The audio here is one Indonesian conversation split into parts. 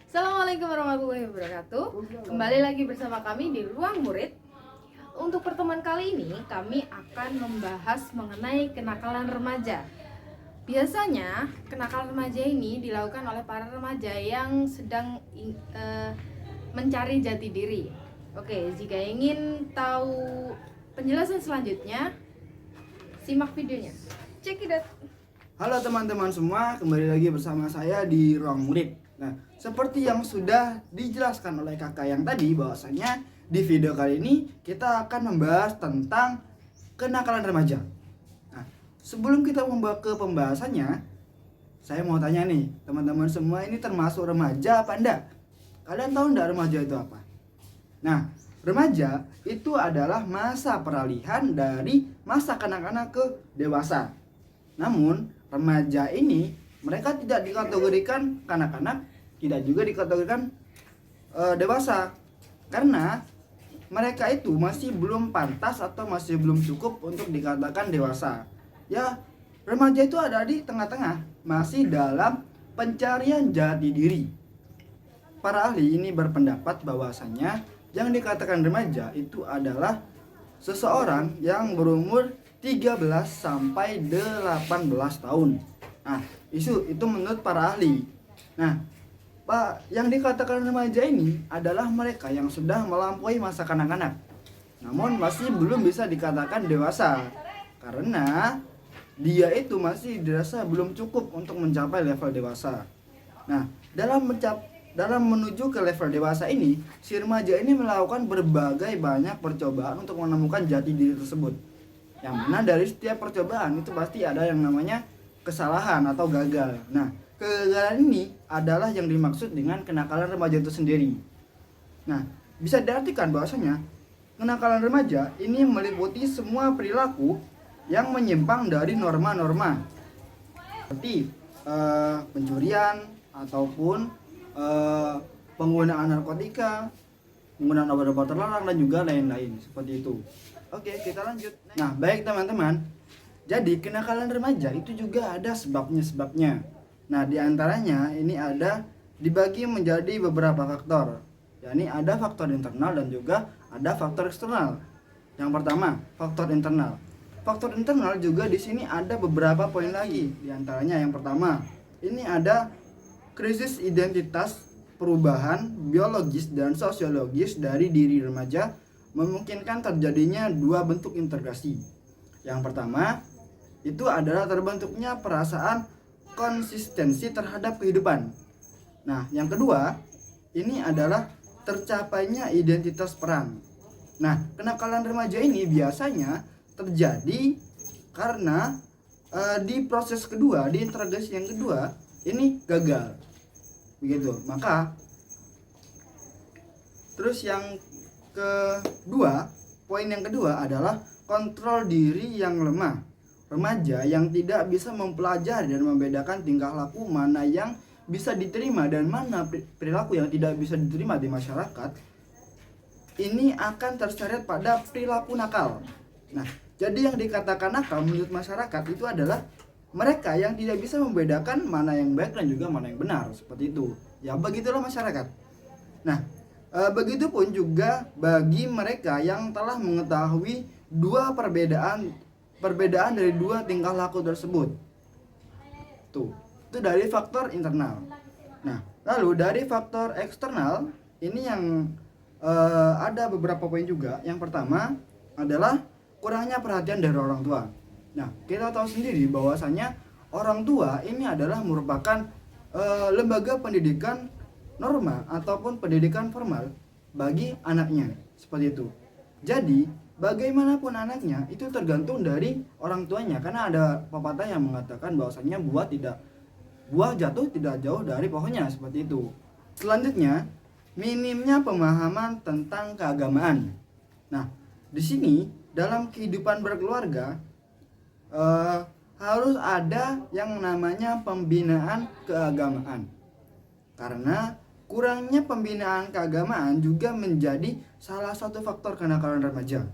Assalamualaikum warahmatullahi wabarakatuh. Kembali lagi bersama kami di Ruang Murid. Untuk pertemuan kali ini kami akan membahas mengenai kenakalan remaja. Biasanya kenakalan remaja ini dilakukan oleh para remaja yang sedang mencari jati diri. Oke, jika ingin tahu penjelasan selanjutnya, simak videonya. Check it out. Halo teman-teman semua, kembali lagi bersama saya di Ruang Murid. Nah, seperti yang sudah dijelaskan oleh kakak yang tadi, bahwasanya di video kali ini kita akan membahas tentang kenakalan remaja. Nah, sebelum kita membawa ke pembahasannya, saya mau tanya nih, teman-teman semua ini termasuk remaja apa enggak? Kalian tahu enggak remaja itu apa? Nah, remaja itu adalah masa peralihan dari masa kanak-kanak ke dewasa. Namun, remaja ini mereka tidak dikategorikan kanak-kanak, tidak juga dikategorikan dewasa, karena mereka itu masih belum pantas atau masih belum cukup untuk dikatakan dewasa. Ya, remaja itu ada di tengah-tengah, masih dalam pencarian jati diri. Para ahli ini berpendapat bahwasanya yang dikatakan remaja itu adalah seseorang yang berumur 13 sampai 18 tahun. Nah, itu menurut para ahli. Nah, yang dikatakan remaja ini adalah mereka yang sudah melampaui masa kanak-kanak, namun masih belum bisa dikatakan dewasa, karena dia itu masih dirasa belum cukup untuk mencapai level dewasa. Nah, dalam menuju ke level dewasa ini, si remaja ini melakukan berbagai banyak percobaan untuk menemukan jati diri tersebut. Yang mana dari setiap percobaan itu pasti ada yang namanya kesalahan atau gagal. Nah, kegagalan ini adalah yang dimaksud dengan kenakalan remaja itu sendiri. Nah, bisa diartikan bahwasanya kenakalan remaja ini meliputi semua perilaku yang menyimpang dari norma-norma, seperti pencurian ataupun penggunaan narkotika, penggunaan obat-obat terlarang dan juga lain-lain seperti itu. Oke, kita lanjut. Nah, baik teman-teman. Jadi kenakalan remaja itu juga ada sebabnya. Nah, diantaranya ini ada dibagi menjadi beberapa faktor. yakni ada faktor internal dan juga ada faktor eksternal. Yang pertama, faktor internal. Faktor internal juga di sini ada beberapa poin lagi. Diantaranya yang pertama, ini ada krisis identitas, perubahan biologis dan sosiologis dari diri remaja memungkinkan terjadinya dua bentuk integrasi. Yang pertama, itu adalah terbentuknya perasaan konsistensi terhadap kehidupan. Nah, yang kedua, ini adalah tercapainya identitas peran. Nah, kenakalan remaja ini biasanya terjadi karena di proses kedua, di integrasi yang kedua, ini gagal. Begitu. Maka terus yang kedua, poin yang kedua adalah kontrol diri yang lemah. Remaja yang tidak bisa mempelajari dan membedakan tingkah laku mana yang bisa diterima dan mana perilaku yang tidak bisa diterima di masyarakat, ini akan terseret pada perilaku nakal. Nah, jadi yang dikatakan nakal menurut masyarakat itu adalah mereka yang tidak bisa membedakan mana yang baik dan juga mana yang benar, seperti itu. Ya, begitulah masyarakat. Nah, begitupun juga bagi mereka yang telah mengetahui dua perbedaan dari dua tingkah laku tersebut. Tuh, itu dari faktor internal. Nah, lalu dari faktor eksternal ini yang ada beberapa poin juga. Yang pertama adalah kurangnya perhatian dari orang tua. Nah, kita tahu sendiri bahwasanya orang tua ini adalah merupakan lembaga pendidikan norma ataupun pendidikan formal bagi anaknya, seperti itu. Jadi, bagaimanapun anaknya itu tergantung dari orang tuanya, karena ada pepatah yang mengatakan bahwasanya buah jatuh tidak jauh dari pohonnya, seperti itu. Selanjutnya, minimnya pemahaman tentang keagamaan. Nah, di sini dalam kehidupan berkeluarga harus ada yang namanya pembinaan keagamaan. Karena kurangnya pembinaan keagamaan juga menjadi salah satu faktor kenakalan remaja.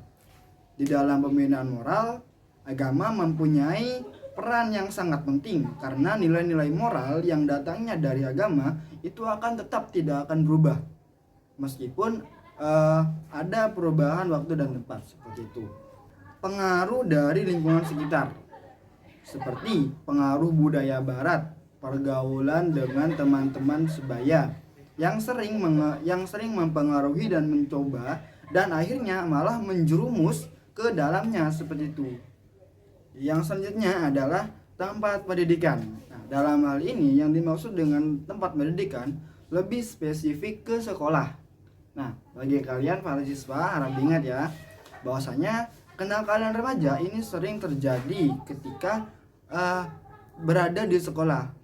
Di dalam pembinaan moral, agama mempunyai peran yang sangat penting karena nilai-nilai moral yang datangnya dari agama itu akan tetap tidak akan berubah meskipun ada perubahan waktu dan tempat seperti itu. Pengaruh dari lingkungan sekitar seperti pengaruh budaya barat, pergaulan dengan teman-teman sebaya yang sering mempengaruhi dan mencoba dan akhirnya malah menjerumus ke dalamnya seperti itu. Yang selanjutnya adalah tempat pendidikan. Nah, dalam hal ini yang dimaksud dengan tempat pendidikan lebih spesifik ke sekolah. Nah, bagi kalian para siswa harap diingat ya, bahwasanya kenakalan remaja ini sering terjadi ketika berada di sekolah,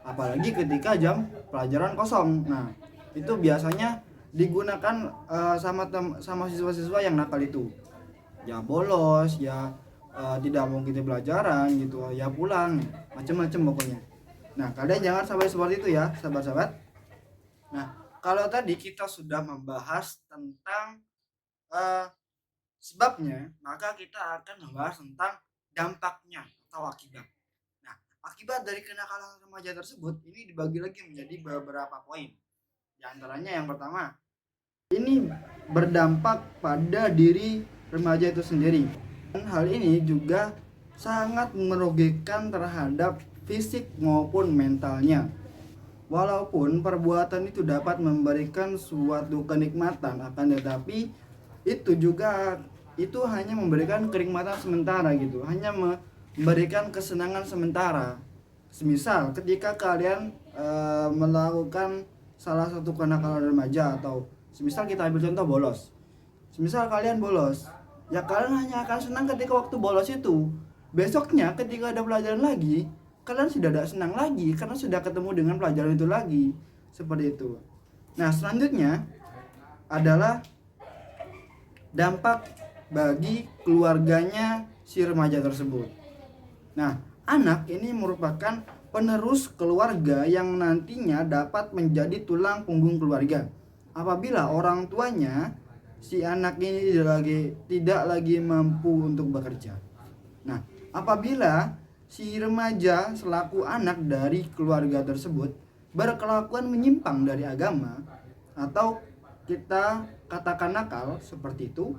apalagi ketika jam pelajaran kosong. Nah, itu biasanya digunakan sama siswa-siswa yang nakal itu. Ya bolos, ya tidak mau kita pelajaran gitu, ya pulang, macam-macam pokoknya. Nah, kalian jangan sampai seperti itu ya, sahabat-sahabat. Nah, kalau tadi kita sudah membahas tentang sebabnya, maka kita akan membahas tentang dampaknya atau akibat. Nah, akibat dari kenakalan remaja tersebut ini dibagi lagi menjadi beberapa poin. Di antaranya yang pertama, ini berdampak pada diri remaja itu sendiri. Dan hal ini juga sangat merugikan terhadap fisik maupun mentalnya. Walaupun perbuatan itu dapat memberikan suatu kenikmatan, akan tetapi itu hanya memberikan kenikmatan sementara gitu, hanya memberikan kesenangan sementara. Semisal ketika kalian melakukan salah satu kenakalan remaja, atau semisal kita ambil contoh bolos. Semisal kalian bolos, ya kalian hanya akan senang ketika waktu bolos itu. Besoknya ketika ada pelajaran lagi, kalian sudah tidak senang lagi karena sudah ketemu dengan pelajaran itu lagi. Seperti itu. Nah, selanjutnya adalah dampak bagi keluarganya si remaja tersebut. Nah, anak ini merupakan penerus keluarga yang nantinya dapat menjadi tulang punggung keluarga. Apabila orang tuanya si anak ini tidak lagi mampu untuk bekerja. Nah, apabila si remaja selaku anak dari keluarga tersebut berkelakuan menyimpang dari agama atau kita katakan nakal seperti itu,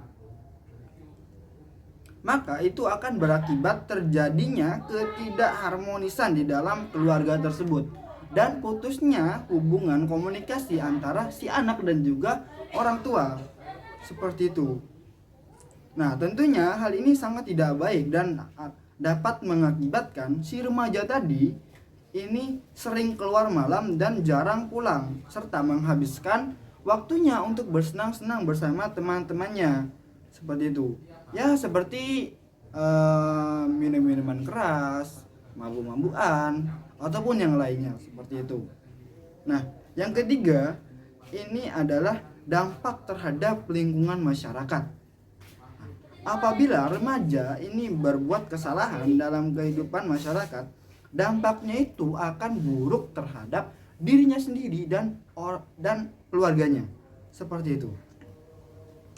maka itu akan berakibat terjadinya ketidakharmonisan di dalam keluarga tersebut dan putusnya hubungan komunikasi antara si anak dan juga orang tua. Seperti itu. Nah, tentunya hal ini sangat tidak baik dan dapat mengakibatkan si remaja tadi ini sering keluar malam dan jarang pulang, serta menghabiskan waktunya untuk bersenang-senang bersama teman-temannya. Seperti itu. Ya, seperti minum-minuman keras, mabuk-mabukan, ataupun yang lainnya seperti itu. Nah, yang ketiga ini adalah dampak terhadap lingkungan masyarakat. Apabila remaja ini berbuat kesalahan dalam kehidupan masyarakat, dampaknya itu akan buruk terhadap dirinya sendiri dan keluarganya. Seperti itu.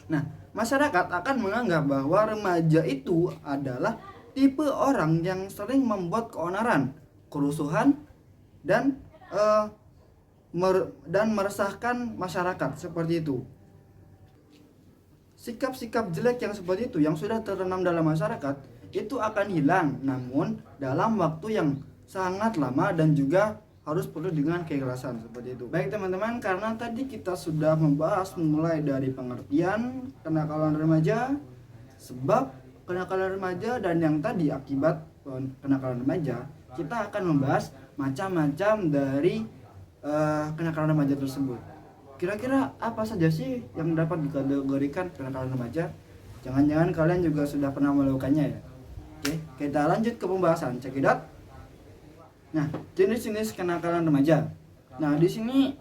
Nah, masyarakat akan menganggap bahwa remaja itu adalah tipe orang yang sering membuat keonaran, kerusuhan, dan meresahkan masyarakat. Seperti itu. Sikap-sikap jelek yang seperti itu yang sudah tertanam dalam masyarakat itu akan hilang, namun dalam waktu yang sangat lama dan juga harus penuh dengan keikhlasan. Seperti itu. Baik teman-teman, karena tadi kita sudah membahas mulai dari pengertian kenakalan remaja, sebab kenakalan remaja, dan yang tadi akibat kenakalan remaja, kita akan membahas macam-macam dari kenakalan remaja tersebut. Kira-kira apa saja sih yang dapat dikategorikan kenakalan remaja? Jangan-jangan kalian juga sudah pernah melakukannya ya. Oke, kita lanjut ke pembahasan. Cekidot. Nah, jenis-jenis kenakalan remaja. Nah, di sini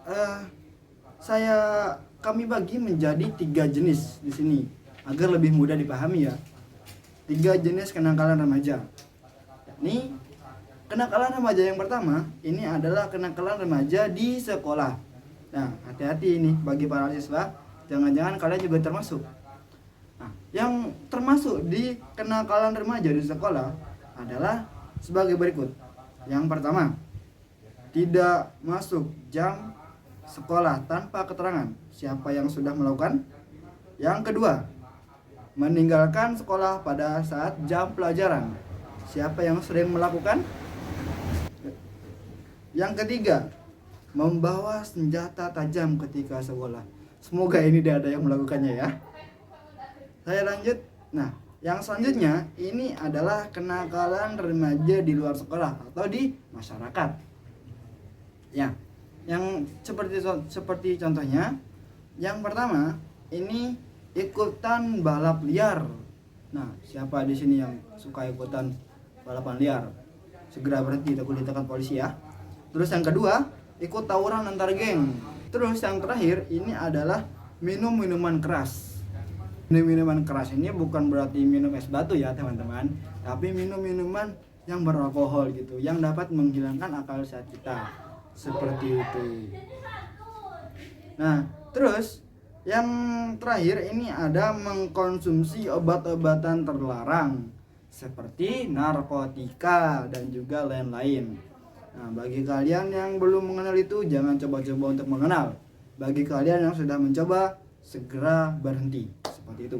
kami bagi menjadi 3 jenis di sini agar lebih mudah dipahami ya. 3 jenis kenakalan remaja. Ini kenakalan remaja yang pertama ini adalah kenakalan remaja di sekolah. Nah, hati-hati ini bagi para siswa, jangan-jangan kalian juga termasuk. Nah, yang termasuk di kenakalan remaja di sekolah adalah sebagai berikut. Yang pertama, tidak masuk jam sekolah tanpa keterangan siapa yang sudah melakukan. Yang kedua, meninggalkan sekolah pada saat jam pelajaran, siapa yang sering melakukan. Yang ketiga, membawa senjata tajam ketika sekolah. Semoga ini tidak ada yang melakukannya ya. Saya lanjut. Nah, yang selanjutnya ini adalah kenakalan remaja di luar sekolah atau di masyarakat. Ya, yang seperti contohnya, yang pertama ini ikutan balap liar. Nah, siapa di sini yang suka ikutan balapan liar? Segera berhenti, takut ditekan polisi ya. Terus yang kedua, ikut tawuran antar geng. Terus yang terakhir ini adalah minum minuman keras. Minuman keras ini bukan berarti minum es batu ya teman-teman, tapi minum minuman yang beralkohol gitu, yang dapat menghilangkan akal sehat kita. Seperti itu. Nah, terus yang terakhir ini ada mengkonsumsi obat-obatan terlarang seperti narkotika dan juga lain-lain. Nah, bagi kalian yang belum mengenal itu, jangan coba-coba untuk mengenal. Bagi kalian yang sudah mencoba, segera berhenti. Seperti itu.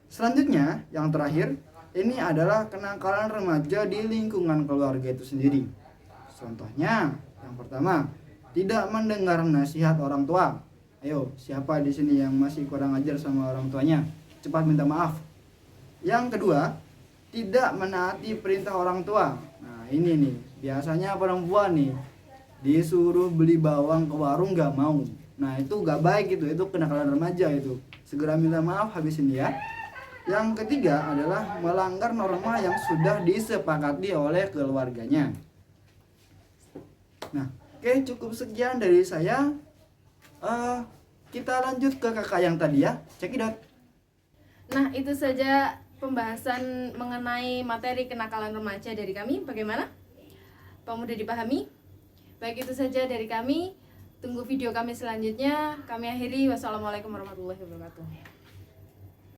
Selanjutnya, yang terakhir, ini adalah kenakalan remaja di lingkungan keluarga itu sendiri. Contohnya, yang pertama, tidak mendengar nasihat orang tua. Ayo, siapa di sini yang masih kurang ajar sama orang tuanya? Cepat minta maaf. Yang kedua, tidak menaati perintah orang tua. Nah, ini nih, biasanya perempuan nih disuruh beli bawang ke warung gak mau. Nah, itu gak baik itu kenakalan remaja itu. Segera minta maaf habis ini ya. Yang ketiga adalah melanggar norma yang sudah disepakati oleh keluarganya. Nah, oke, cukup sekian dari saya. Kita lanjut ke kakak yang tadi ya. Cekidot. Nah, itu saja pembahasan mengenai materi kenakalan remaja dari kami. Bagaimana? Pak, mudah dipahami? Baik, itu saja dari kami. Tunggu video kami selanjutnya. Kami akhiri. Wassalamualaikum warahmatullahi wabarakatuh.